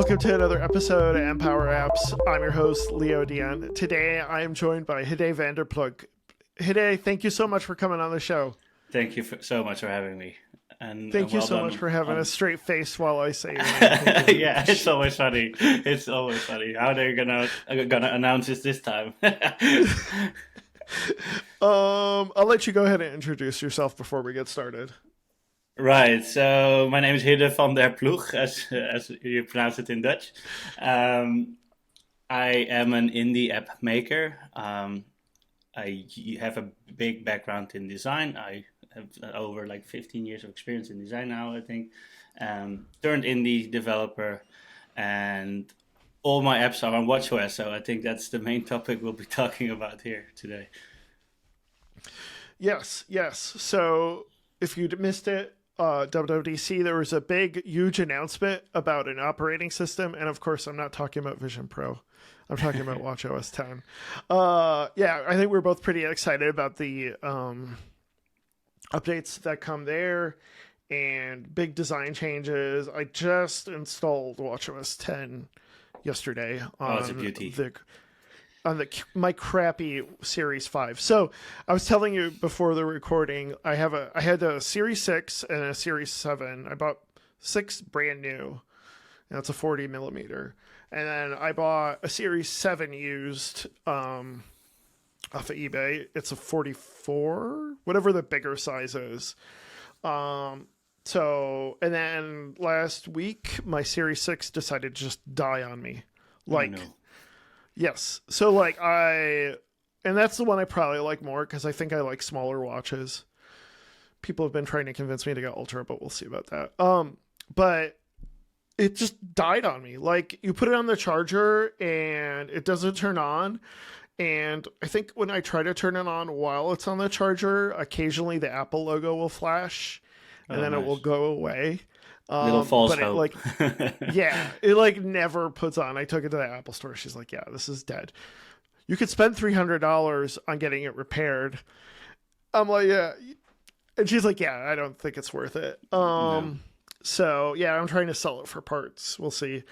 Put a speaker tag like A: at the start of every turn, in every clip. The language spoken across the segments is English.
A: welcome to another episode of Empower Apps. I'm your host, Leo Dion. Today, I am joined by Hidde van der Ploeg. Hidde, thank you so much for coming on the show.
B: Thank you so much for having me.
A: Thank you so much for having a straight face while I say your name.
B: Yeah, it's always funny. It's always funny. How they're gonna announce this time?
A: I'll let you go ahead and introduce yourself before we get started.
B: Right. So my name is Hidde van der Ploeg, as you pronounce it in Dutch. I am an indie app maker. I have a big background in design. I have over 15 years of experience in design now, I think. Turned indie developer, and all my apps are on watchOS, so I think that's the main topic we'll be talking about here today.
A: Yes. So if you missed it, WWDC, there was a big, huge announcement about an operating system, and of course, I'm not talking about Vision Pro. I'm talking about watchOS 10. Yeah, I think we're both pretty excited about the updates that come there and big design changes. I just installed watchOS 10 yesterday on my crappy Series 5. So I was telling you before the recording, I had a Series 6 and a Series 7. I bought 6 brand new. That's a 40 millimeter. And then I bought a Series 7 used off of eBay. It's a 44, whatever the bigger size is. And then last week, my Series 6 decided to just die on me. Yes. So and that's the one I probably like more because I think I like smaller watches. People have been trying to convince me to get Ultra, but we'll see about that. But it just died on me. You put it on the charger and it doesn't turn on. And I think when I try to turn it on while it's on the charger, occasionally the Apple logo will flash and then nice. It will go away.
B: Little false hope.
A: It never puts on. I took it to the Apple store. She's like, yeah, this is dead. You could spend $300 on getting it repaired. I'm like, yeah. And she's like, yeah, I don't think it's worth it. No. So yeah, I'm trying to sell it for parts. We'll see.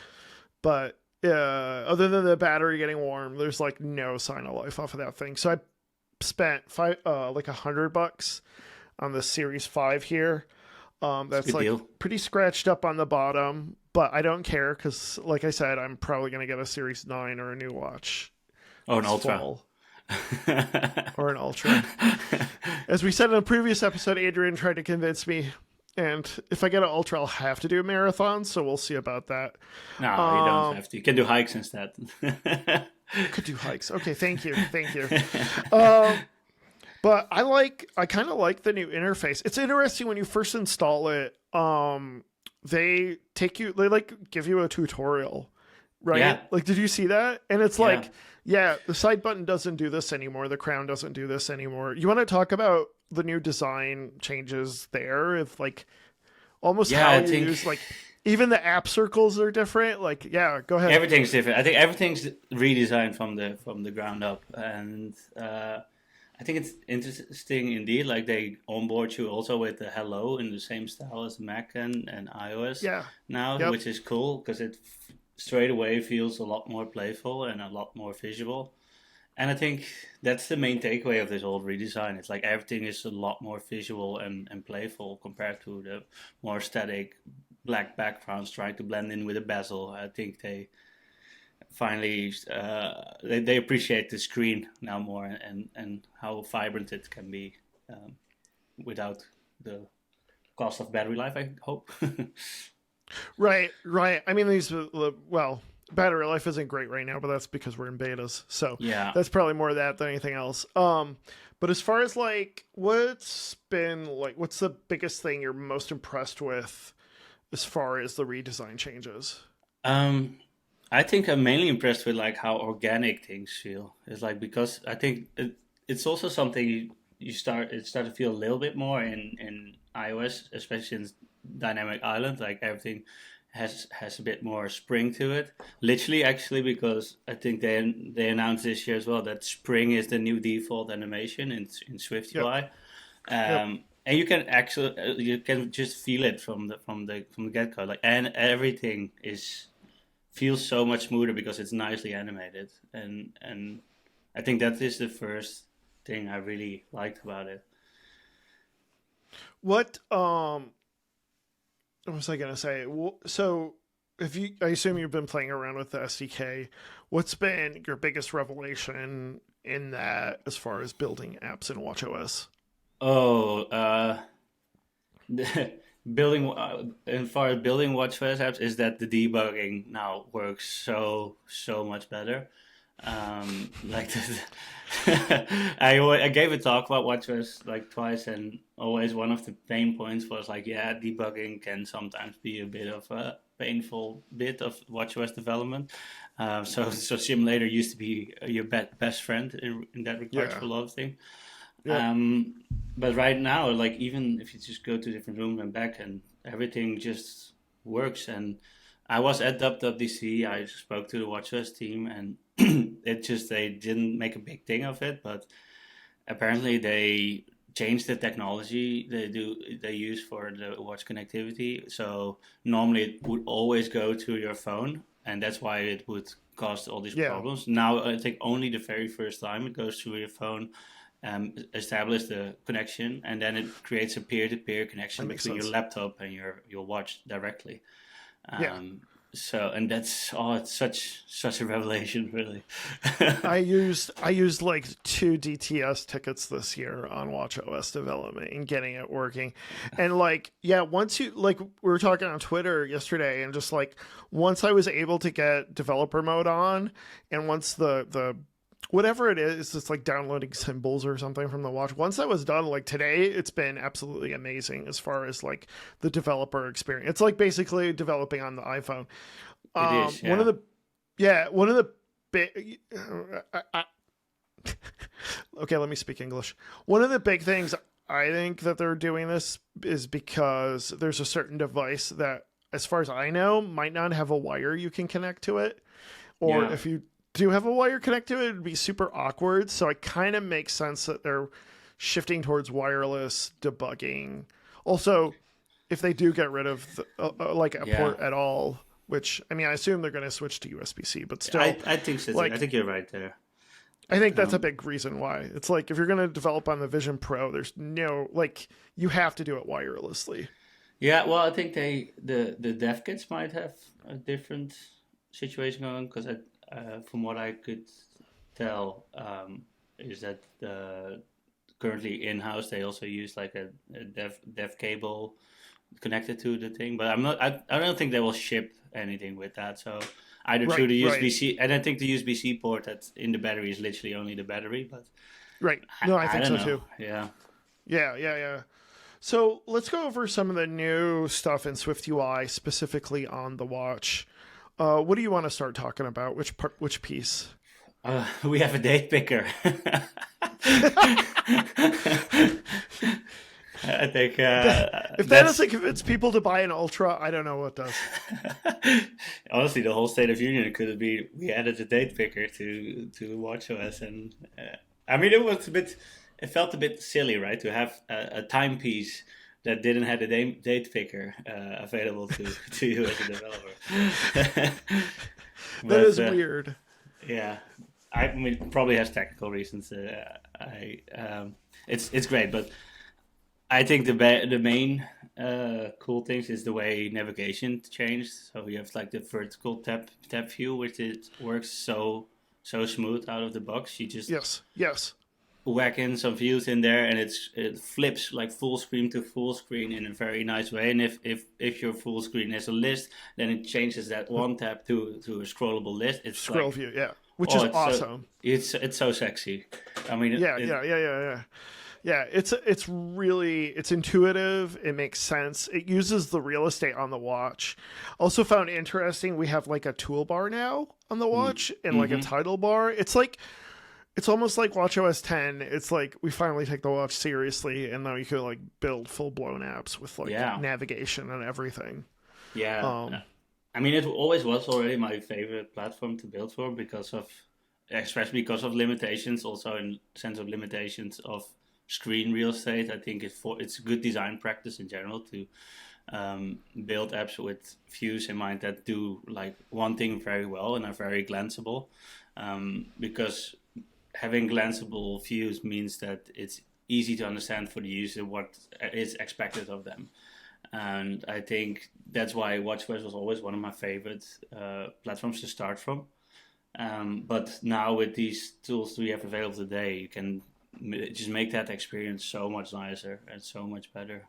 A: But other than the battery getting warm, there's no sign of life off of that thing. So I spent $100 on the Series 5 here. That's pretty scratched up on the bottom, but I don't care because, like I said, I'm probably going to get a Series 9 or a new watch.
B: Or an Ultra.
A: Or an Ultra. As we said in a previous episode, Adrian tried to convince me, and if I get an Ultra, I'll have to do a marathon, so we'll see about that.
B: No, you don't have to. You can do hikes instead.
A: Could do hikes. Okay, thank you. But I kind of like the new interface. It's interesting when you first install it. They give you a tutorial, right?
B: Yeah.
A: Did you see that? And it's the side button doesn't do this anymore. The crown doesn't do this anymore. You want to talk about the new design changes there? If use even the app circles are different. Go ahead.
B: Everything's different. I think everything's redesigned from the ground up, and I think it's interesting indeed. They onboard you also with the hello in the same style as Mac and iOS now, which is cool because it straight away feels a lot more playful and a lot more visual. And I think that's the main takeaway of this whole redesign. It's everything is a lot more visual and playful compared to the more static black backgrounds trying to blend in with a bezel. I think they finally they appreciate the screen now more and how vibrant it can be without the cost of battery life, I hope.
A: Right. I mean, battery life isn't great right now, but that's because we're in betas. So yeah, that's probably more of that than anything else. But as far as what's the biggest thing you're most impressed with as far as the redesign changes?
B: I think I'm mainly impressed with how organic things feel. It's because I think it's also something you start to feel a little bit more in iOS, especially in Dynamic Island. Everything has a bit more spring to it. Literally, actually, because I think they announced this year as well that spring is the new default animation in SwiftUI. Yep. And you can just feel it from the get go. And everything is feels so much smoother because it's nicely animated, and I think that is the first thing I really liked about it.
A: What was I gonna say? So, if you, I assume you've been playing around with the SDK. What's been your biggest revelation in that, as far as building apps in watchOS?
B: Oh, building as far as building watchOS apps is that the debugging now works so much better. Like I gave a talk about watchOS like twice, and always one of the pain points was like, yeah, debugging can sometimes be a bit of a painful bit of watchOS development. So simulator used to be your best friend in that regard
A: Yeah.
B: for a lot of things.
A: Yep.
B: Um, but right now, like even if you just go to different rooms and back, and everything just works. And I was at WWDC. I spoke to the WatchOS team, and they didn't make a big thing of it, but apparently they changed the technology they use for the watch connectivity. So normally it would always go to your phone, and that's why it would cause all these
A: Yeah.
B: problems. Now I think only the very first time it goes through your phone, establish the connection, and then it creates a peer-to-peer
A: That
B: connection
A: makes
B: between your
A: sense.
B: laptop and your watch directly.
A: Yeah.
B: Um, and that's it's such a revelation, really.
A: I used like 2 DTS tickets this year on watchOS development and getting it working. And like, yeah, once you, like, we were talking on Twitter yesterday, and just like, once I was able to get developer mode on, and once the whatever it is, it's like downloading symbols or something from the watch. Once that was done, like today, it's been absolutely amazing as far as like the developer experience. It's like basically developing on the iPhone.
B: It is,
A: One of
B: yeah.
A: the, yeah, one of the big, okay, let me speak English. One of the big things I think that they're doing this is because there's a certain device that, as far as I know, might not have a wire you can connect to it, or
B: Yeah.
A: if you do have a wire connect to it, it'd be super awkward. So it kind of makes sense that they're shifting towards wireless debugging. Also, if they do get rid of like a
B: Yeah.
A: port at all, which, I mean, I assume they're going to switch to USB-C, but still,
B: I think so too. I
A: like,
B: think you're right there.
A: I think that's a
B: Um,
A: big reason why. It's like, if you're going to develop on the Vision Pro, there's no, like, you have to do it wirelessly.
B: yeah, well, I think the dev kits might have a different situation going, because from what I could tell, is that currently in house they also use like a dev cable connected to the thing, but I don't think they will ship anything with that. So either through
A: Right,
B: the
A: right,
B: USB-C, and I think the USB-C port that's in the battery is literally only the battery, but
A: right. No, I
B: I
A: think
B: don't
A: so
B: know.
A: too.
B: Yeah.
A: Yeah, yeah, yeah. So let's go over some of the new stuff in SwiftUI, specifically on the watch. What do you want to start talking about? Which piece?
B: We have a date picker. I think
A: If that doesn't convince people to buy an Ultra, I don't know what does.
B: honestly, the whole State of Union could be we added a date picker to watchOS, and I mean it felt a bit silly, right, to have a timepiece that didn't have a date picker available to you as a developer.
A: That
B: But
A: is weird.
B: yeah, I mean, it probably has technical reasons. It's great, but I think the main cool things is the way navigation changed. So you have like the vertical tab view, which it works so smooth out of the box. You just
A: Yes, yes.
B: whack in some views in there, and it flips like full screen to full screen in a very nice way. And if your full screen is a list, then it changes that one tab to a scrollable list. It's
A: Scroll
B: like,
A: view, yeah, which
B: oh,
A: is awesome.
B: it's so sexy. I mean,
A: Yeah, yeah, yeah, yeah, yeah. Yeah, it's really, it's intuitive. It makes sense. It uses the real estate on the watch. Also found interesting, we have like a toolbar now on the watch and like a
B: mm-hmm.
A: title bar. It's like, it's almost like watchOS 10. It's like we finally take the watch seriously, and now you can like build full blown apps with like
B: Yeah,
A: navigation and everything.
B: yeah.
A: Um,
B: I mean, it always was already my favorite platform to build for especially because of limitations, also in sense of limitations of screen real estate. I think it's good design practice in general to build apps with views in mind that do like one thing very well and are very glanceable, because having glanceable views means that it's easy to understand for the user what is expected of them. And I think that's why watchOS was always one of my favorite platforms to start from. But now with these tools we have available today, you can just make that experience so much nicer and so much better.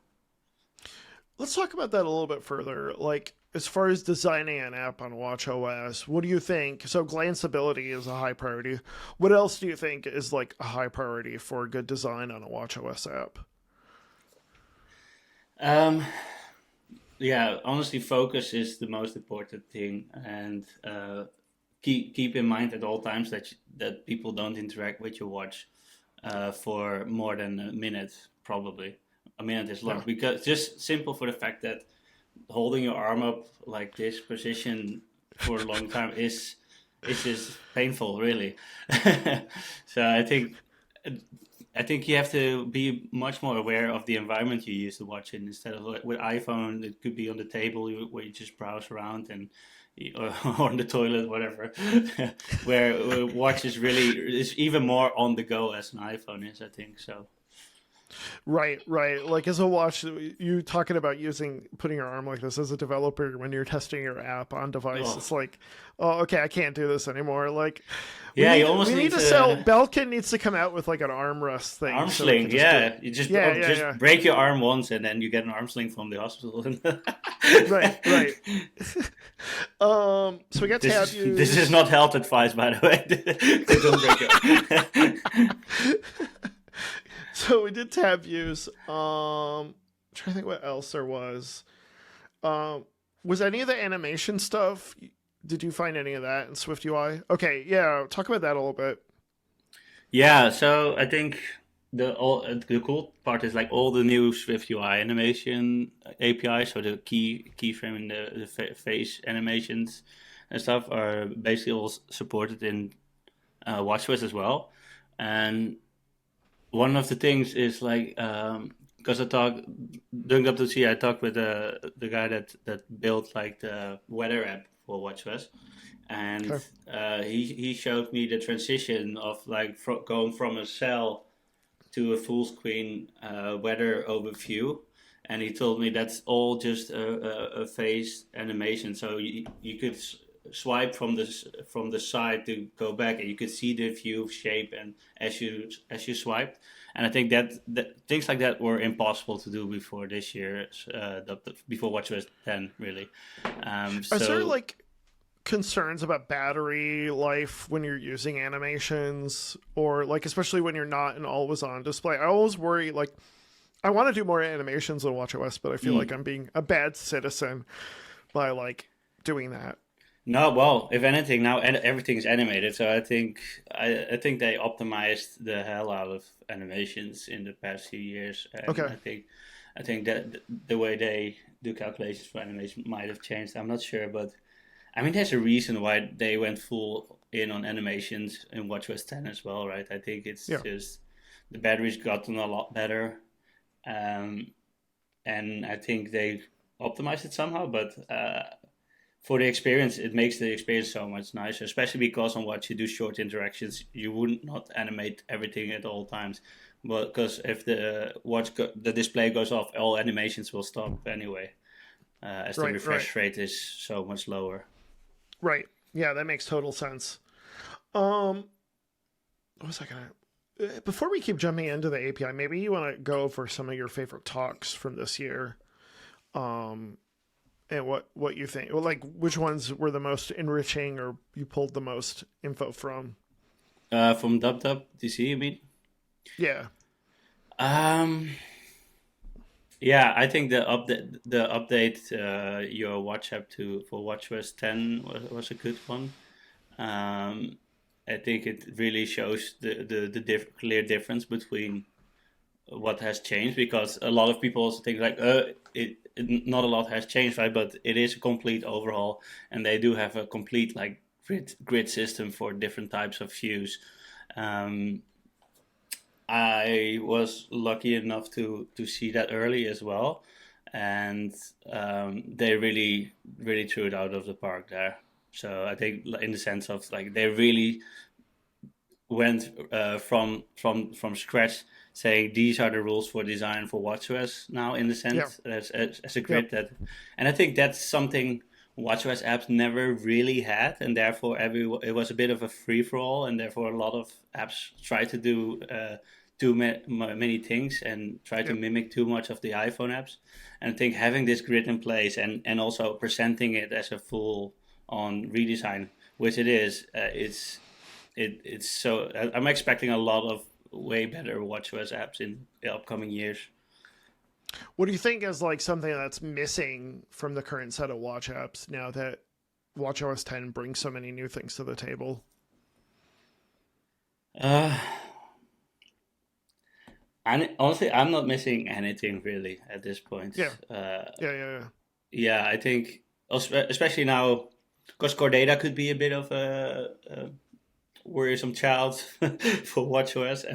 A: Let's talk about that a little bit further. Like, as far as designing an app on watchOS, what do you think? So, glanceability is a high priority. What else do you think is like a high priority for good design on a watchOS app?
B: Um, yeah, honestly, focus is the most important thing, and keep in mind at all times that people don't interact with your watch for more than a minute, probably. A minute is long
A: Yeah.
B: because just simple for the fact that holding your arm up like this position for a long time is just painful, really. So I think you have to be much more aware of the environment you use to watch in. Instead of like, with iPhone, it could be on the table where you just browse around and or on the toilet, whatever. Where watch is even more on the go as an iPhone is, I think. So
A: Right, right. Like as a watch, you talking about putting your arm like this as a developer when you're testing your app on device.
B: oh,
A: It's like, oh, okay, I can't do this anymore. Like,
B: yeah, you
A: we
B: almost
A: need
B: need
A: to sell.
B: to.
A: Belkin needs to come out with like an armrest thing
B: Arm
A: so we can
B: sling,
A: just do it.
B: yeah. You just
A: Yeah, yeah,
B: just
A: yeah.
B: break your arm once, and then you get an arm sling from the hospital.
A: Right, right. So we got tab
B: This is
A: views.
B: not health advice, by the way. Don't break your.
A: So we did tab views. Trying to think what else there was. Was any of the animation stuff? Did you find any of that in SwiftUI? Okay, yeah. Talk about that a little bit.
B: Yeah, so I think the cool part is like all the new SwiftUI animation APIs, so the keyframe and the face animations and stuff are basically all supported in watchOS as well. And one of the things is like because I talked during WWDC, I talked with the guy that built like the weather app for watchOS, and
A: Okay.
B: he showed me the transition of like going from a cell to a full screen weather overview. And he told me that's all just a phase animation. So you could swipe from the side to go back, and you could see the view shape and as you swiped. And I think that things like that were impossible to do before this year, before WatchOS 10, really.
A: Is there
B: So
A: like concerns about battery life when you're using animations, or like especially when you're not an always on display? I always worry like I want to do more animations on watchOS, but I feel like
B: mm,
A: I'm being a bad citizen by like doing that.
B: no, well, if anything, now everything's animated. So I think they optimized the hell out of animations in the past few years, and
A: Okay.
B: I think that the way they do calculations for animation might have changed. I'm not sure, but I mean, there's a reason why they went full in on animations in WatchOS 10 as well, right? I think it's
A: Yeah.
B: just the battery's gotten a lot better, um, and I think they optimized it somehow. But for the experience, it makes the experience so much nicer, especially because on Watch you do short interactions, you wouldn't not animate everything at all times. But because if the display goes off, all animations will stop anyway, as the
A: Right. Right.
B: refresh rate is so much lower.
A: Right. Yeah, that makes total sense. Um, what was I gonna? Before we keep jumping into the API, maybe you want to go over some of your favorite talks from this year. Um, and what you think, well, like which ones were the most enriching, or you pulled the most info from?
B: From WWDC, you mean?
A: Yeah.
B: Um, yeah, I think the update your watch app to for WatchOS 10 was a good one. Um, I think it really shows the clear difference between what has changed, because a lot of people also think like not a lot has changed, right? But it is a complete overhaul, and they do have a complete like grid system for different types of views. Um, I was lucky enough to see that early as well, and they really really threw it out of the park there. So I think in the sense of like they really went from scratch, saying these are the rules for design for watchOS now, in the
A: Yeah.
B: sense as a
A: Yep.
B: grid that, and I think that's something watchOS apps never really had, and therefore it was a bit of a free for all, and therefore a lot of apps try to do many things and try to
A: Yep.
B: mimic too much of the iPhone apps. And I think having this grid in place and also presenting it as a full on redesign, which it is, it's so I'm expecting a lot of way better watchOS apps in the upcoming years.
A: What do you think is like something that's missing from the current set of watch apps now that watchOS 10 brings so many new things to the table?
B: Uh, and honestly, I'm not missing anything really at this point.
A: Yeah. Yeah. Yeah. Yeah.
B: Yeah, I think especially now, because core data could be a bit of a worrisome child for watchOS,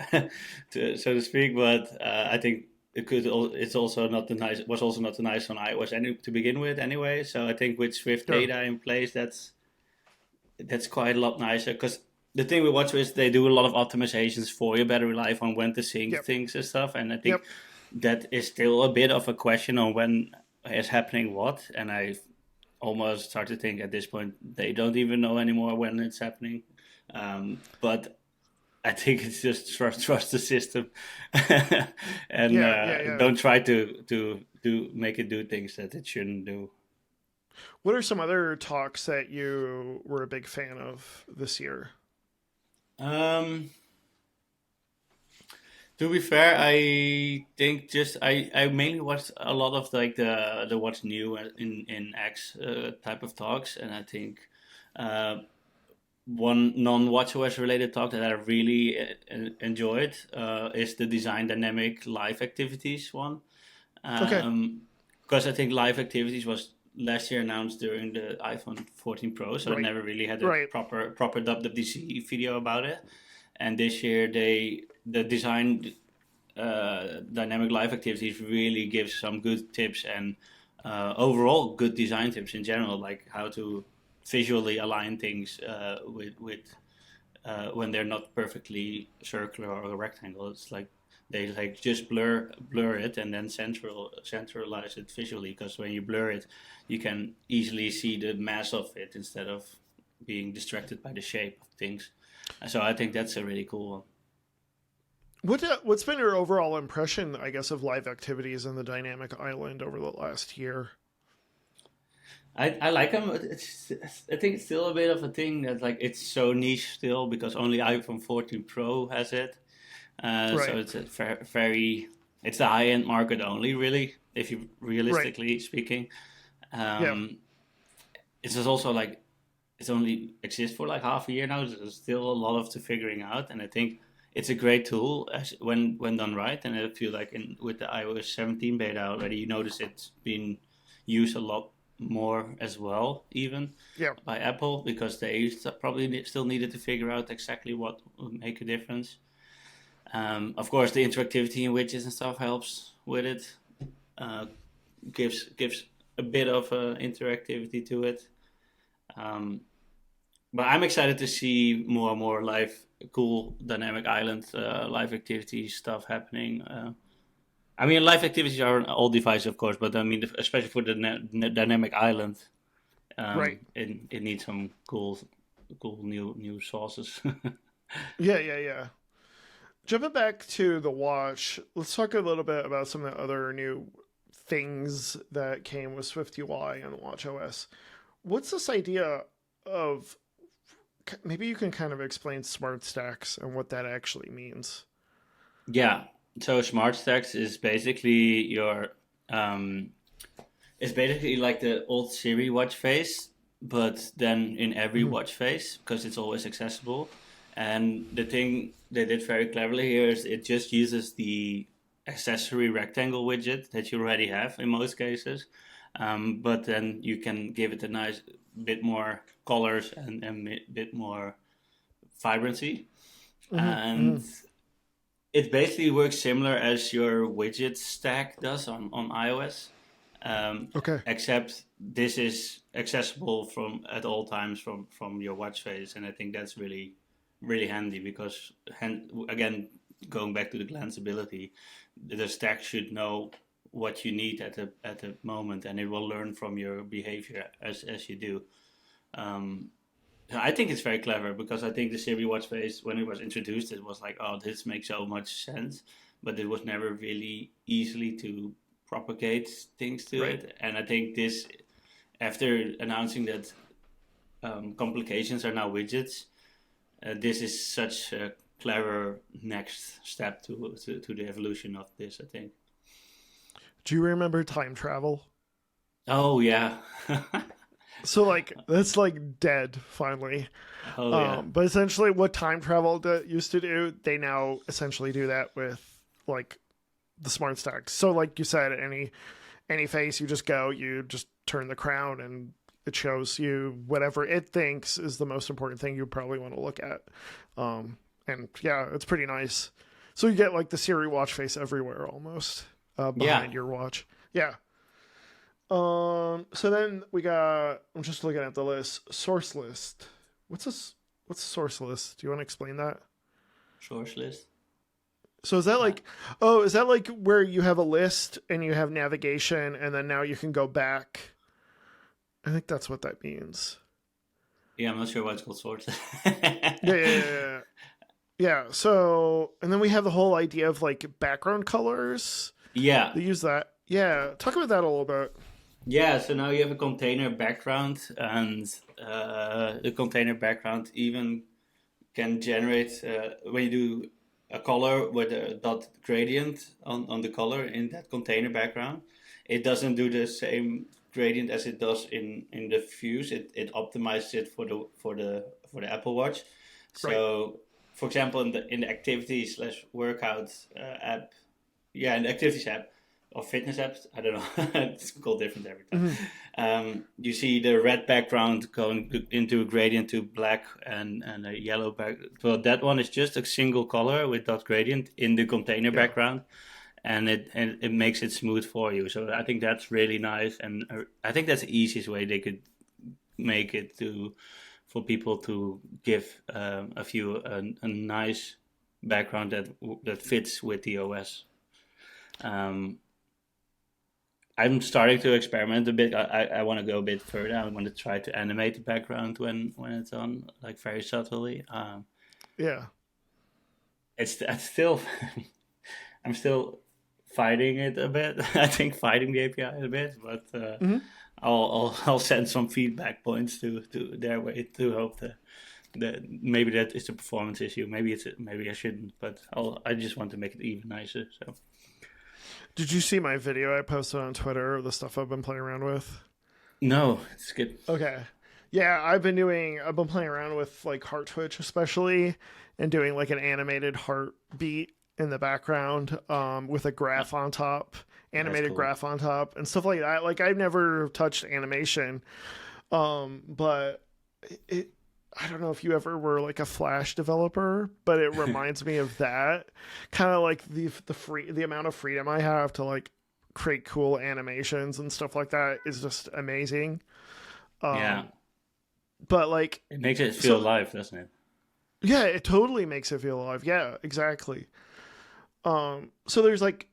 B: so to speak. But I think it's also not the nice. Was also not the nice on iOS to begin with, anyway. So I think with Swift
A: Sure.
B: data in place, that's quite a lot nicer. Because the thing with watchOS is they do a lot of optimizations for you, better rely on when to sync
A: Yep.
B: things and stuff. And I think
A: Yep.
B: that is still a bit of a question on when is happening what. And I almost start to think at this point they don't even know anymore when it's happening. But I think it's just trust the system, and
A: Yeah. Yeah. Yeah.
B: don't try to make it do things that it shouldn't do.
A: What are some other talks that you were a big fan of this year?
B: Um, to be fair, I think just I mainly watched a lot of like the what's new in X type of talks, and I think uh, one non-watchOS related talk that I really enjoyed is the design dynamic live activities one.
A: Okay.
B: Because I think live activities was last year announced during the iPhone 14 Pro, so it
A: Right.
B: never really had a
A: Right.
B: proper WWDC video about it. And this year the design dynamic live activities really gives some good tips and overall good design tips in general, like how to visually align things with when they're not perfectly circular or a rectangle. It's like they like just blur it and then centralize it visually, because when you blur it you can easily see the mass of it instead of being distracted by the shape of things. So I think that's a really cool one.
A: What's been your overall impression, I guess, of live activities in the dynamic island over the last year?
B: I like them. I think it's still a bit of a thing that like it's so niche still because only iPhone 14 Pro has it. So
A: Right.
B: it's a very it's the high end market only, really, if you
A: Right.
B: realistically speaking.
A: Yeah.
B: Um, it's just also like it's only exists for like half a year now. So there's still a lot of to figuring out, and I think it's a great tool when done right. And I feel like with the iOS 17 beta already, you notice it's been used a lot more as well, even
A: Yeah.
B: by Apple, because they probably still needed to figure out exactly what would make a difference. Of course, the interactivity in widgets and stuff helps with it. Uh, gives a bit of interactivity to it. Um, but I'm excited to see more and more live, cool dynamic island live activity stuff happening. I mean, live activities are on all devices, of course, but I mean, especially for the dynamic island,
A: Right.
B: it needs some cool new sources.
A: Yeah. Yeah. Yeah. Jumping back to the watch, let's talk a little bit about some of the other new things that came with SwiftUI and watchOS. What's this idea of maybe you can kind of explain smart stacks and what that actually means?
B: Yeah. So smart stacks is basically um, it's basically like the old Siri watch face, but then in every
A: Mhm.
B: watch face because it's always accessible. And the thing they did very cleverly here is it just uses the accessory rectangle widget that you already have in most cases, but then you can give it a nice bit more colors and a bit more vibrancy.
A: Hmm.
B: And
A: Hmm.
B: it basically works similar as your widget stack does on iOS.
A: Okay.
B: Except this is accessible from at all times from your watch face, and I think that's really really handy because again, going back to the glanceability, the stack should know what you need at the moment, and it will learn from your behavior as you do. I think it's very clever because I think the Siri watch face, when it was introduced, it was like, oh, this makes so much sense, but it was never really easily to propagate things to
A: Right.
B: it. And I think this, after announcing that complications are now widgets, this is such a clever next step to the evolution of this, I think.
A: Do you remember time travel?
B: Oh yeah.
A: So like that's like dead finally.
B: Oh yeah.
A: But essentially, what time travel used to do, they now essentially do that with like the smart stacks. So like you said, any face, you just go, you just turn the crown, and it shows you whatever it thinks is the most important thing you probably want to look at. And yeah, it's pretty nice. So you get like the Siri watch face everywhere almost behind your watch. Yeah. So then we got. I'm just looking at the list. Source list. What's this? What's a source list? Do you want to explain that?
B: Source list.
A: So is that like, oh, is that like where you have a list and you have navigation, and then now you can go back? I think that's what that means.
B: Yeah, I'm not sure why it's called source.
A: Yeah. Yeah. So, and then we have the whole idea of like background colors.
B: Yeah.
A: They use that. Yeah. Talk about that a little bit.
B: Yeah, so now you have a container background, and the container background even can generate, when you do a color with a dot gradient on the color in that container background, it doesn't do the same gradient as it does in the views. It optimizes it for the Apple Watch. So, right. For example, in the activities / workout app, in the activities app, or fitness apps, I don't know, it's called different every time. Mm-hmm. You see the red background going into a gradient to black and a yellow background. Well, that one is just a single color with dot gradient in the container background, and it makes it smooth for you. So I think that's really nice, and I think that's the easiest way they could make it for people to give a nice background that fits with the OS. I'm starting to experiment a bit. I want to go a bit further. I want to try to animate the background when it's on, like very subtly. It's still I'm still fighting it a bit. I think fighting the API a bit, but I'll send some feedback points to their way to hope that maybe that is the performance issue. Maybe I shouldn't, but I just want to make it even nicer. So.
A: Did you see my video I posted on Twitter of the stuff I've been playing around with?
B: No, it's good.
A: Okay. Yeah, I've been playing around with like heart twitch especially, and doing like an animated heartbeat in the background with a graph on top, animated graph on top and stuff like that. Like I've never touched animation, but I don't know if you ever were like a Flash developer, but it reminds me of that. Kind of like the amount of freedom I have to like create cool animations and stuff like that is just amazing. But like
B: it makes it feel alive, doesn't it?
A: Yeah, it totally makes it feel alive. Yeah, exactly. So there's like,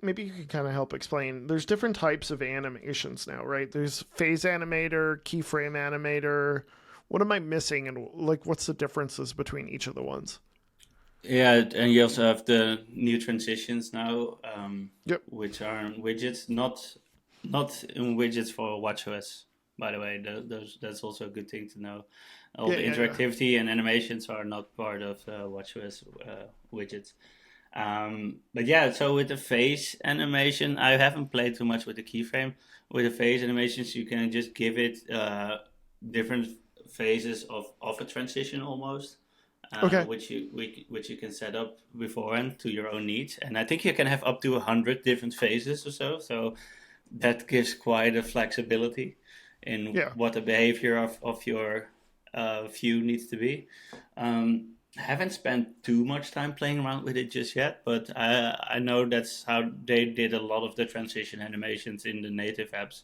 A: maybe you can kind of help explain. There's different types of animations now, right? There's phase animator, keyframe animator. What am I missing, and like what's the differences between each of the ones?
B: Yeah, and you also have the new transitions now, which are widgets, not in widgets for watchOS. By the way, that's also a good thing to know. All the interactivity and animations are not part of watchOS widgets. But yeah, so with the face animation, I haven't played too much with the keyframe. With the face animations, you can just give it different phases of a transition almost, which you can set up beforehand to your own needs. And I think you can have up to 100 different phases or so. So that gives quite a flexibility in what the behavior of your view needs to be. I haven't spent too much time playing around with it just yet, but I know that's how they did a lot of the transition animations in the native apps.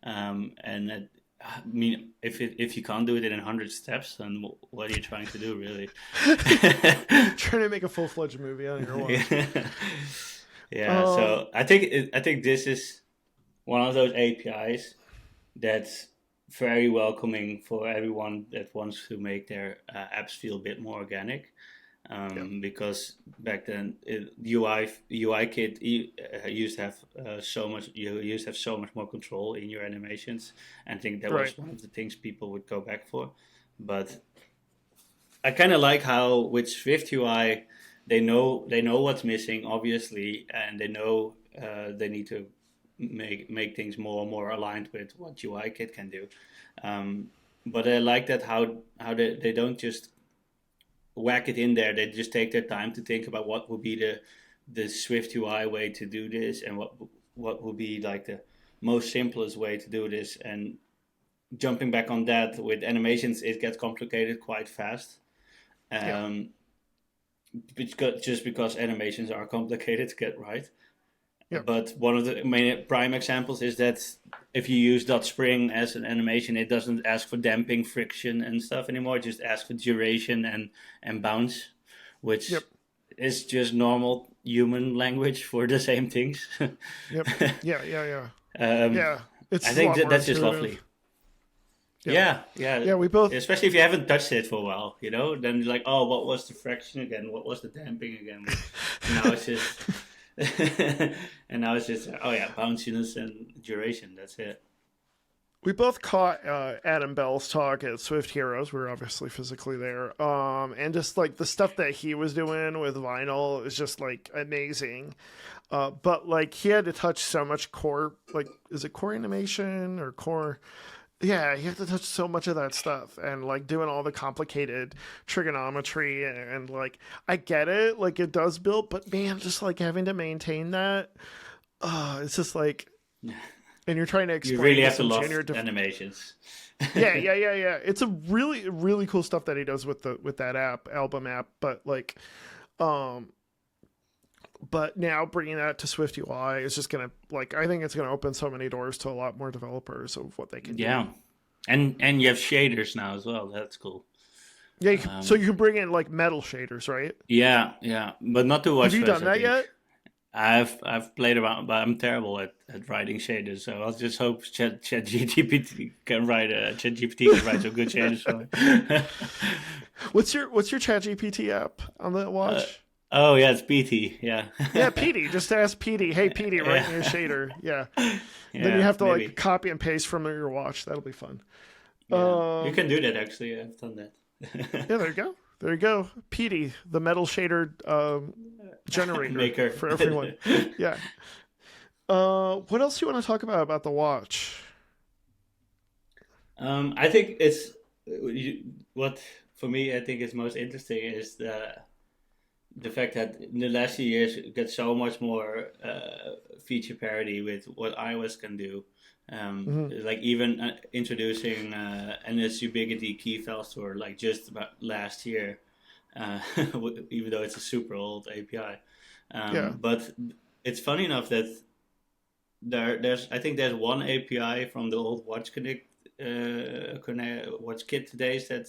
B: And I mean, if you can't do it in 100 steps, then what are you trying to do, really?
A: Trying to make a full-fledged movie on your watch.
B: Yeah. Yeah,
A: Um,
B: so I think this is one of those APIs that's very welcoming for everyone that wants to make their apps feel a bit more organic.
A: yeah,
B: Because back then, UI kit used to have you used to have so much more control in your animations. And I think that
A: right.
B: was one of the things people would go back for. But I kind of like how with SwiftUI, they know what's missing, obviously, and they know they need to make things more and more aligned with what UIKit can do. Um, but I like that how they don't just whack it in there. They just take their time to think about what would be the SwiftUI way to do this, and what would be like the most simplest way to do this. And jumping back on that with animations, it gets complicated quite fast.
A: Yeah,
B: Um, just because animations are complicated to get right.
A: yeah,
B: But one of the main prime examples is that if you use dot spring as an animation, it doesn't ask for damping, friction, and stuff anymore. It just asks for duration and bounce, which
A: yep,
B: is just normal human language for the same things.
A: yep, yeah, yeah, yeah,
B: um,
A: yeah.
B: I
A: It's a
B: think
A: lot more
B: that's just lovely.
A: intuitive. Yeah,
B: Yeah, yeah.
A: yeah. We both.
B: Especially if you haven't touched it for a while, then you're like, oh, what was the fraction again? What was the damping again? And now it's just, and now it's just, oh yeah, bounciness and duration. That's it.
A: We both caught Adam Bell's talk at Swift Heroes. We were obviously physically there. And just like the stuff that he was doing with vinyl is just like amazing. But like he had to touch so much core, like, is it core animation or core? Yeah, you have to touch so much of that stuff and like doing all the complicated trigonometry and like I get it, like it does build, but man, just like having to maintain that, it's just like, and you're trying to
B: You
A: explain
B: really
A: to
B: have to
A: some
B: love
A: junior
B: animations.
A: yeah, yeah, yeah, yeah. It's a really, really cool stuff that he does with the with that album app. But like, um, but now bringing that to Swift UI is just gonna like I think it's gonna open so many doors to a lot more developers of what they can do.
B: Yeah, and you have shaders now as well. That's cool.
A: Yeah, so
B: Um,
A: you can bring in like metal shaders, right?
B: yeah, yeah, but not to
A: Have you
B: watchOS,
A: done
B: I
A: that
B: think.
A: yet?
B: I've played around, but I'm terrible at writing shaders. So I'll just hope ChatGPT can write some good shaders for me.
A: What's your ChatGPT app on the
B: uh,
A: watch?
B: oh yeah, it's PT. Yeah,
A: Yeah, PD. Just ask PD. Hey, PD, write me a
B: yeah,
A: shader. Yeah. Then you
B: yeah,
A: have to like
B: maybe.
A: copy and paste from your watch. That'll be fun.
B: Yeah, you
A: Um,
B: can do that actually. I've done that.
A: Yeah, there you go. There you go. PD, the metal shader generator
B: Maker.
A: for everyone. Yeah. What else do you want to talk about the watch?
B: I think what for me. I think is most interesting is the fact that in the last few years it gets so much more feature parity with what iOS can do.
A: Hmm.
B: Like even introducing NS Ubiquity key file store like just about last year, uh, even though it's a super old API.
A: Yeah.
B: But it's funny enough that there's I think there's one API from the old Watch Kit days that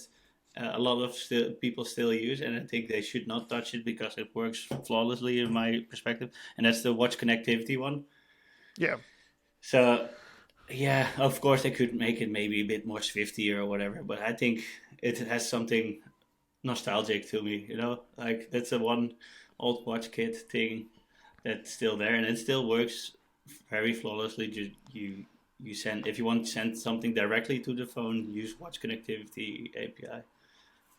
B: a lot of people still use, and I think they should not touch it because it works flawlessly in my perspective, and that's the watch connectivity one.
A: Yeah.
B: So yeah, of course they could make it maybe a bit more Swifty or whatever, but I think it has something nostalgic to me. Like that's a one old watch kit thing that's still there, and it still works very flawlessly. Just you send if you want to send something directly to the phone, use watch connectivity API.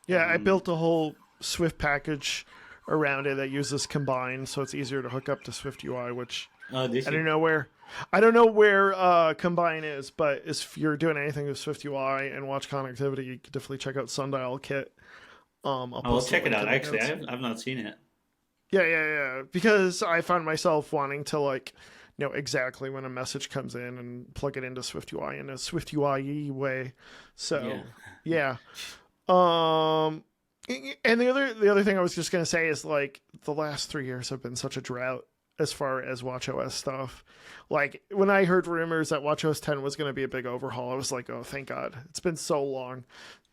A: Yeah. I built a whole Swift package around it that uses Combine, so it's easier to hook up to Swift UI, which
B: Oh,
A: I
B: this
A: don't
B: year.
A: know where. I don't know where Combine is, but if you're doing anything with Swift UI and watch connectivity, you could definitely check out Sundial Kit. I'll
B: I will
A: post a
B: check it
A: link
B: out.
A: in the
B: Actually,
A: notes.
B: I've not seen it.
A: Yeah, yeah, yeah. Because I find myself wanting to like know exactly when a message comes in and plug it into SwiftUI in a SwiftUI way. So
B: Yeah.
A: yeah. Um And the other thing I was just gonna say is like the last 3 years have been such a drought as far as watchOS stuff. Like when I heard rumors that watchOS 10 was gonna be a big overhaul, I was like, oh, thank God! It's been so long.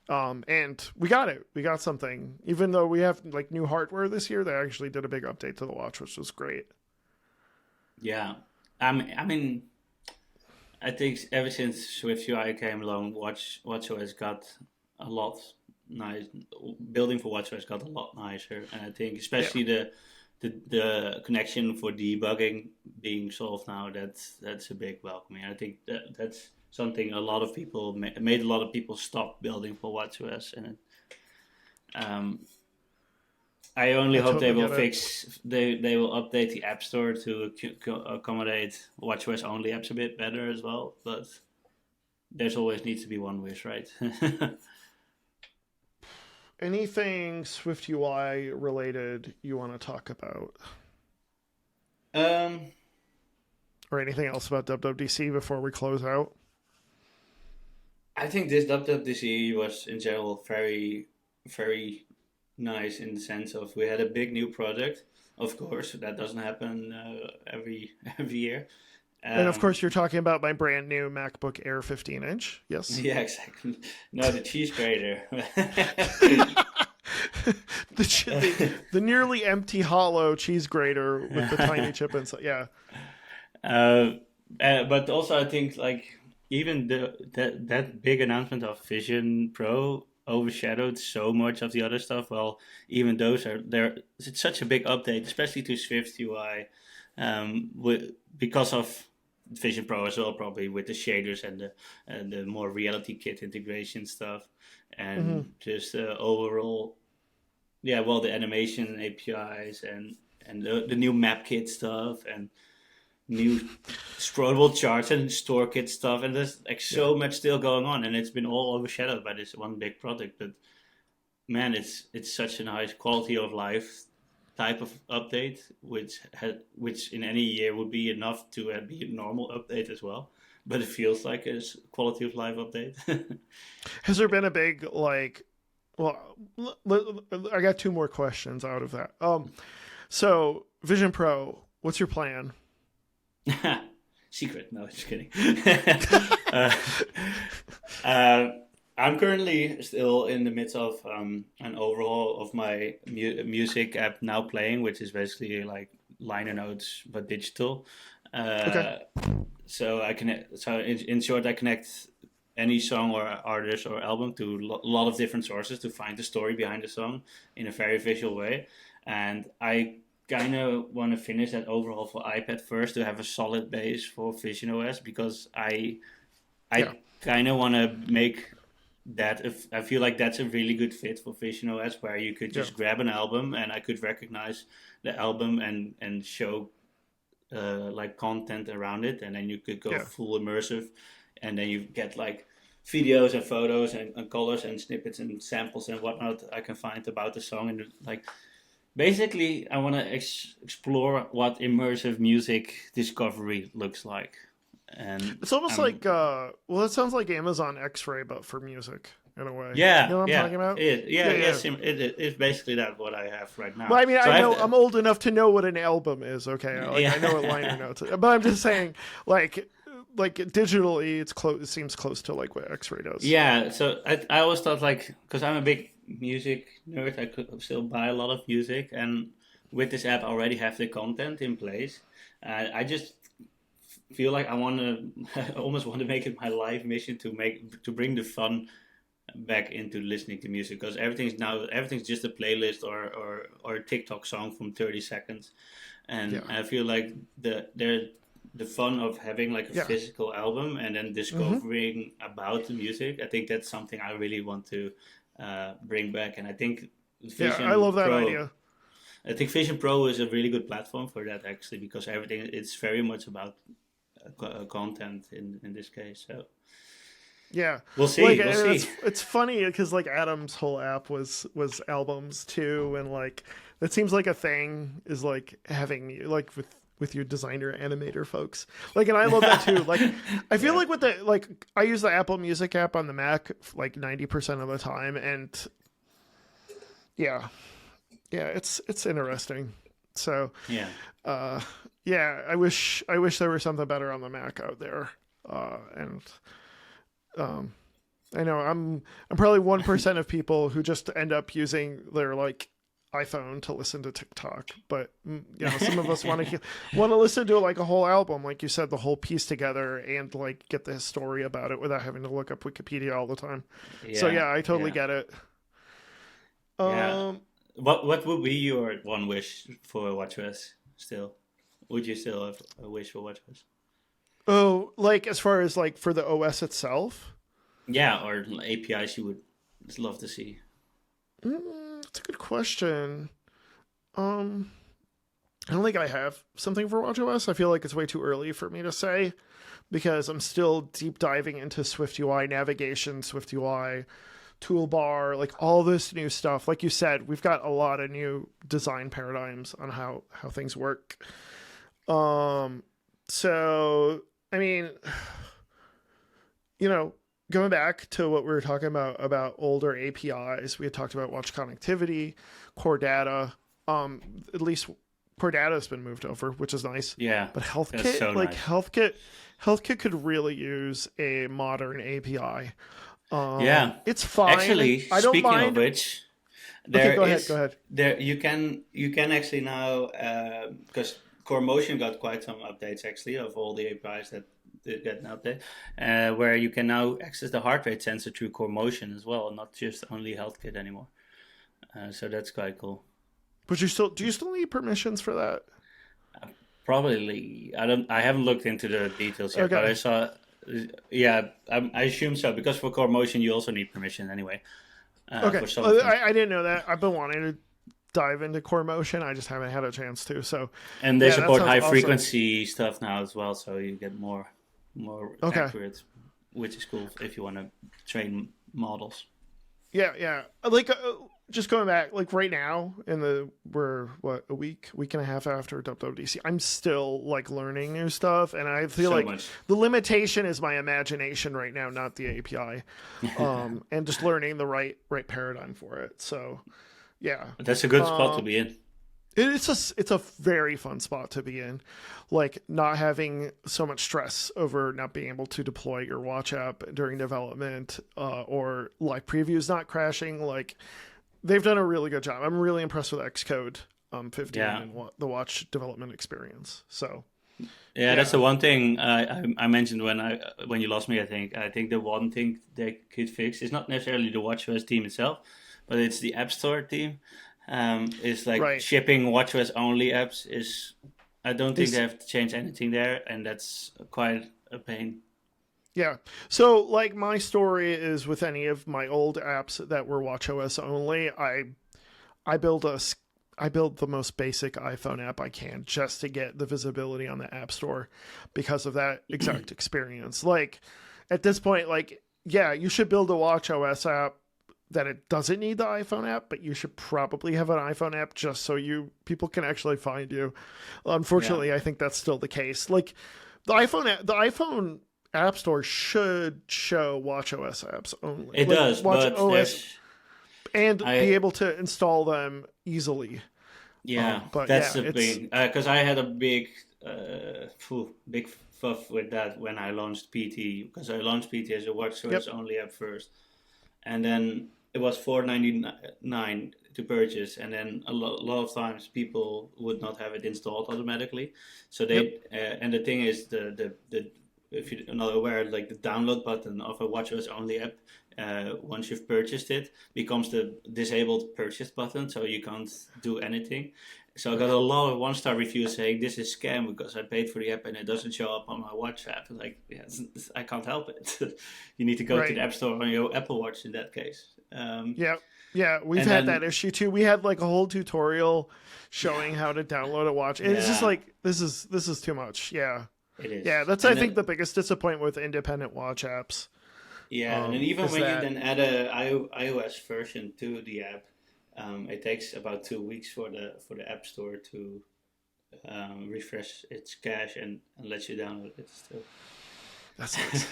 A: And we got it. We got something. Even though we have like new hardware this year, they actually did a big update to the watch, which was great.
B: Yeah, I mean, I think ever since SwiftUI came along, watchOS got a lot nice. Building for watchOS got a lot nicer, and I think
A: Yeah.
B: especially the connection for debugging being solved now. That's a big welcoming. I think that's something a lot of people made a lot of people stop building for watchOS, and um, I only
A: I
B: hope they
A: totally
B: will
A: get it.
B: fix they will update the App Store to accommodate watchOS only apps a bit better as well. But there's always needs to be one wish, right?
A: Anything SwiftUI related you want to talk about,
B: um,
A: or anything else about WWDC before we close out?
B: I think this WWDC was in general very nice in the sense of we had a big new project. Of course, that doesn't happen every year.
A: And of
B: Um,
A: course, you're talking about my brand new MacBook Air 15-inch. Yes.
B: yeah, exactly. No, the cheese grater.
A: The nearly empty hollow cheese grater with the tiny chip inside. Yeah.
B: Uh, but also, I think like even that big announcement of Vision Pro overshadowed so much of the other stuff. Well, even those are there. It's such a big update, especially to Swift UI, because of Vision Pro as well, probably with the shaders and the more reality kit integration stuff,
A: Hmm.
B: and just overall, yeah, well, the animation APIs and the new map kit stuff and new scrollable charts and store kit stuff, and there's like
A: Yeah.
B: so much still going on, and it's been all overshadowed by this one big project. But man, it's such a nice quality of life type of update, which in any year would be enough to be a normal update as well. But it feels like a quality of life update.
A: Has there been a big like? Well, I got two more questions out of that. So Vision Pro, what's your plan?
B: Secret? No, just kidding. uh, uh, I'm currently still in the midst of an overhaul of my music app Now Playing, which is basically like liner notes but digital.
A: Okay.
B: Uh, so I connect. So in short, I connect any song or artist or album to a lot of different sources to find the story behind the song in a very visual way, and I kind of want to finish that overhaul for iPad first to have a solid base for visionOS because
A: Yeah.
B: I kind of want to make that if I feel like that's a really good fit for visionOS where you could
A: Yeah.
B: just grab an album and I could recognize the album and show like content around it, and then you could go
A: Yeah.
B: full immersive, and then you get like videos and photos and colors and snippets and samples and whatnot I can find about the song, and like basically I want to explore what immersive music discovery looks like, and
A: It's almost
B: I'm
A: like well, it sounds like Amazon X-Ray, but for music in a way. You
B: yeah,
A: know what I'm
B: yeah,
A: talking about?
B: yeah,
A: Yeah, yeah.
B: yes, it's basically that what I have right
A: Well,
B: now.
A: I mean,
B: So
A: I
B: I have
A: know I'm old enough to know what an album is. Okay, like I know what liner
B: yeah.
A: notes, but I'm just saying, like digitally, it's close. It seems close to like what X-Ray does.
B: Yeah, so I always thought like because I'm a big music nerd, I could still buy a lot of music, and with this app, I already have the content in place. I just feel like I want to, I almost want to make it my life mission to bring the fun back into listening to music because everything's just a playlist or a TikTok song from 30 seconds, and
A: Yeah,
B: I feel like the fun of having like a
A: yeah.
B: physical album and then
A: Hmm.
B: discovering about the music. I think that's something I really want to bring back, and I think
A: Yeah, I
B: Vision
A: love that
B: Pro.
A: idea.
B: I think Vision Pro is a really good platform for that actually because everything it's very much about content in this case. So
A: Yeah,
B: we'll
A: like
B: see, we'll
A: and
B: see.
A: it's funny because like Adam's whole app was albums too, and like it seems like a thing is like having like with your designer animator folks. Like, and I love that too. Like, I feel
B: Yeah.
A: like with the like I use the Apple Music app on the Mac like 90% of the time, and yeah, yeah, it's interesting. So,
B: Yeah.
A: uh, yeah, I wish there was something better on the Mac out there. And um, I know I'm probably 1% of people who just end up using their like iPhone to listen to TikTok, but some of us want to listen to like a whole album, like you said, the whole piece together, and like get the story about it without having to look up Wikipedia all the time. So
B: Yeah.
A: yeah, I totally
B: Yeah.
A: get it.
B: Yeah.
A: Um,
B: What would be your one wish for WatchOS still? Would you still have a wish for WatchOS?
A: oh, like as far as like for the OS itself,
B: Yeah, or APIs you would love to see.
A: that's a good question. Um, I don't think I have something for watchOS. I feel like it's way too early for me to say because I'm still deep diving into SwiftUI navigation, SwiftUI toolbar, like all this new stuff. Like you said, we've got a lot of new design paradigms on how things work. So I mean, going back to what we were talking about older APIs, we had talked about watch connectivity, core data. At least core data has been moved over, which is nice.
B: Yeah,
A: But
B: that's
A: HealthKit,
B: so
A: like
B: nice.
A: HealthKit could really use a modern API.
B: Yeah,
A: It's fine.
B: actually,
A: I don't
B: speaking of
A: mind.
B: which,
A: Okay,
B: there
A: go ahead. Go
B: is
A: ahead.
B: there you can actually now because Core Motion got quite some updates actually of all the APIs that did get an update, where you can now access the heart rate sensor through Core Motion as well, not just only HealthKit anymore. So that's quite cool.
A: But do you still need permissions for that?
B: Probably, I haven't looked into the details yet, but I
A: Okay.
B: saw. Yeah, I assume so because for Core Motion you also need permission anyway
A: Okay.
B: for some of them.
A: I didn't know that. I've been wanting to dive into core motion. I just haven't had a chance to. So,
B: And they
A: yeah, that
B: support
A: sounds
B: high
A: awesome.
B: frequency stuff now as well, so you get more
A: Okay.
B: accurate, which is cool if you want to train models.
A: Yeah, yeah. Like just going back, like right now we're what week and a half after WWDC. I'm still like learning new stuff, and I feel
B: So
A: like
B: much.
A: the limitation is my imagination right now, not the API. And just learning the right paradigm for it. So yeah.
B: That's a good spot to
A: Um,
B: be in.
A: it's a very fun spot to be in, like not having so much stress over not being able to deploy your watch app during development, or like previews not crashing. Like they've done a really good job. I'm really impressed with Xcode 15
B: Yeah,
A: and the watch development experience. So
B: yeah. That's
A: yeah,
B: the one thing I mentioned when you lost me. I think the one thing they could fix is not necessarily the WatchOS team itself, but it's the App Store team. Is like
A: right.
B: shipping WatchOS only apps is. I don't think they
A: Is
B: have to change anything there, and that's quite a pain.
A: Yeah. So like my story is with any of my old apps that were watchOS only, I build I build the most basic iPhone app I can just to get the visibility on the App Store because of that exact experience. Like at this point, like yeah, you should build a watchOS app that it doesn't need the iPhone app, but you should probably have an iPhone app just so people can actually find you.
B: Yeah,
A: Unfortunately, I think that's still the case. Like the iPhone App Store should show watchOS apps only.
B: it
A: Like
B: does,
A: watch
B: but
A: OS
B: there's
A: and be
B: I
A: able to install them easily.
B: yeah,
A: But
B: that's
A: yeah,
B: the
A: it's
B: thing. Because I had a big fuff with that when I launched PT. Because I launched PT as a
A: yep,
B: WatchOS only app first, and then it was $4.99 to purchase, and then a lot of times people would not have it installed automatically. So
A: yep,
B: and the thing is the if you're not aware, like the download button of a WatchOS only app, once you've purchased it, becomes the disabled purchase button, so you can't do anything. So I got a
A: right.
B: lot of one-star reviews saying this is scam because I paid for the app and it doesn't show up on my watch app. Like, yeah, I can't help it. You need to go to
A: Right.
B: the App Store on your Apple Watch in that case.
A: Yeah. Yeah, we've
B: And
A: had that
B: then,
A: issue too. We had like a whole tutorial showing how to download a watch. And it's just
B: yeah,
A: like this is too much. Yeah.
B: it
A: Yeah,
B: is.
A: that's I
B: And
A: think
B: then,
A: the biggest disappointment with independent watch apps.
B: yeah, and then even
A: Is
B: when you
A: that
B: then add a iOS version to the app, it takes about 2 weeks for the App Store to refresh its cache and let you download it still.
A: that sucks.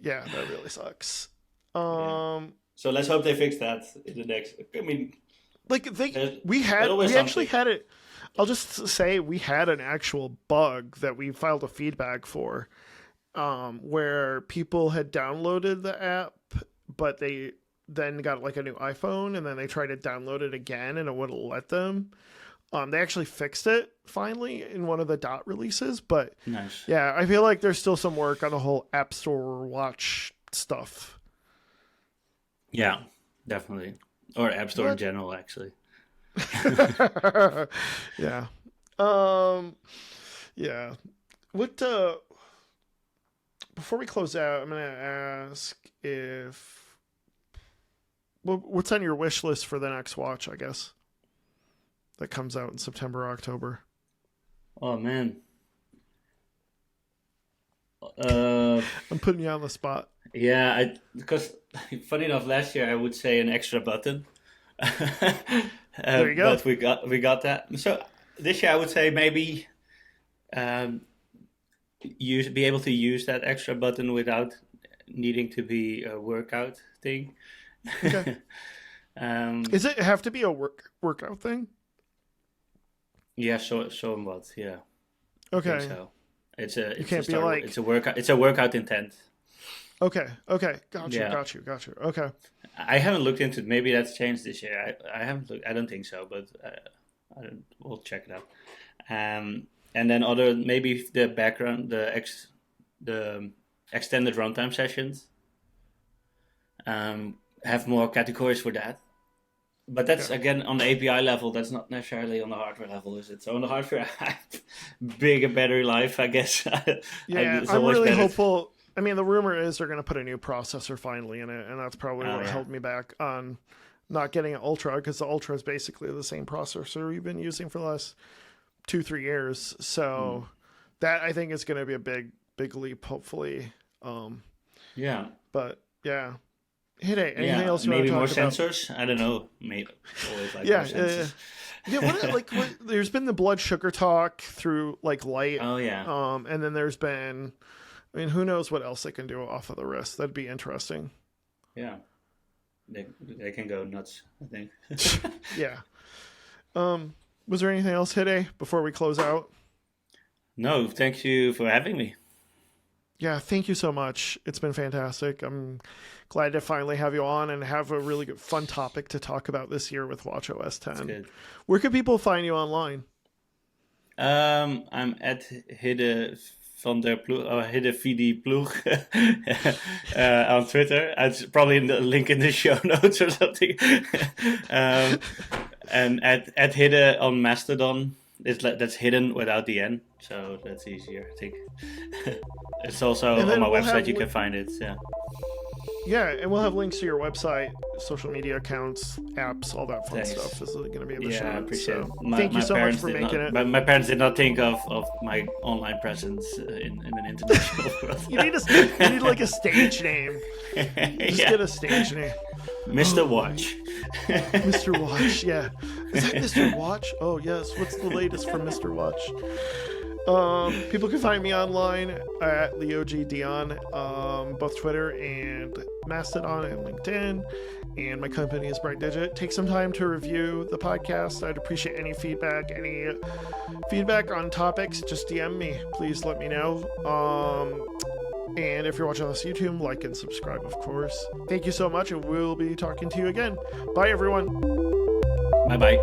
A: Yeah, that really sucks.
B: Yeah.
A: Um
B: So let's hope they fix that in the next. I mean,
A: like we actually had it. I'll just say we had an actual bug that we filed a feedback for, where people had downloaded the app, but they then got like a new iPhone, and then they tried to download it again, and it wouldn't let them. They actually fixed it finally in one of the dot releases, but
B: Nice.
A: yeah, I feel like there's still some work on the whole App Store watch stuff.
B: Yeah, definitely. Or App Store in general, actually.
A: Yeah. Yeah. What before we close out, I'm gonna ask if what's on your wish list for the next watch, I guess, that comes out in September, October.
B: Oh man.
A: I'm putting you on the spot.
B: Yeah, because funny enough, last year I would say an extra button.
A: There you go.
B: But we got that. So this year I would say maybe be able to use that extra button without needing to be a workout thing.
A: Okay. Does it have to be a workout thing?
B: Yeah, somewhat. Yeah. I
A: Okay.
B: think so. It's a workout intent.
A: Okay. Got you.
B: Yeah.
A: Got you. Okay.
B: I haven't looked into it. Maybe that's changed this year. I haven't looked. I don't think so, but we'll check it out. And then maybe the background, the extended runtime sessions. Have more categories for that. But that's again on the API level. That's not necessarily on the hardware level, is it? So on the hardware, bigger battery life, I guess.
A: Yeah, I'm really hopeful. I mean, the rumor is they're going to put a new processor finally in it, and that's probably what held me back on not getting an Ultra, because the Ultra is basically the same processor we've been using for the last 2-3 years. So that I think is going to be a big leap, hopefully.
B: Yeah.
A: But yeah. Hidde, anything else you
B: maybe
A: want
B: more
A: to talk about?
B: sensors? I don't know. Maybe always like
A: Yeah,
B: more sensors.
A: Yeah. There's been the blood sugar talk through like light.
B: Oh yeah.
A: And then there's been, I mean, who knows what else they can do off of the wrist? That'd be interesting.
B: Yeah. They can go nuts, I think.
A: Yeah. Was there anything else, Hidde, before we close out?
B: No, thank you for having me.
A: Yeah, thank you so much. It's been fantastic. I'm glad to finally have you on and have a really good, fun topic to talk about this year with watchOS 10.
B: That's good.
A: Where can people find you online?
B: I'm at Hidde van der Ploeg, or Hidde VD Ploeg on Twitter. It's probably in the link in the show notes or something. And at Hidde on Mastodon. That's hidden without the N, so that's easier, I think. It's also on my website, you can find it.
A: Yeah, and we'll have links to your website, social media accounts, apps, all that fun stuff is going to be in the show.
B: Yeah, I appreciate it.
A: Thank you so much for making it.
B: My parents did not think of my online presence in an international world.
A: You need like a stage name. Just get a stage name.
B: Mr. Watch.
A: Mr. Watch, yeah. Is that Mr. Watch? Oh, yes. What's the latest from Mr. Watch? People can find me online at LeoGDion, both Twitter and Mastodon and LinkedIn. And my company is Bright Digit. Take some time to review the podcast. I'd appreciate any feedback. Any feedback on topics, just DM me. Please let me know. And if you're watching on YouTube, like and subscribe, of course. Thank you so much, and we'll be talking to you again. Bye, everyone.
B: Bye-bye.